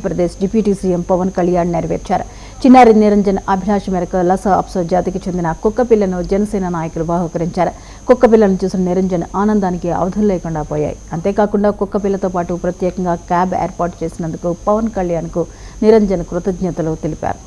Pradesh deputy CM Pawan Kalyan నెరవేర్చారు. చిన్నారి నిరంజన్ అభిలాష మేరకు లస అప్సో జాతికి చెందిన కుక్కపిల్లను జనసేన నాయకులు బహుకరించారు. కుక్కపిల్లను చూసిన నిరంజన్ ఆనందానికి అవధులు లేకుండా పోయాయి. అంతేకాకుండా కుక్కపిల్లతో పాటు ప్రత్యేకంగా క్యాబ్ ఏర్పాటు చేసినందుకు పవన్ కళ్యాణ్ కు నిరంజన్ కృతజ్ఞతలు తెలిపారు.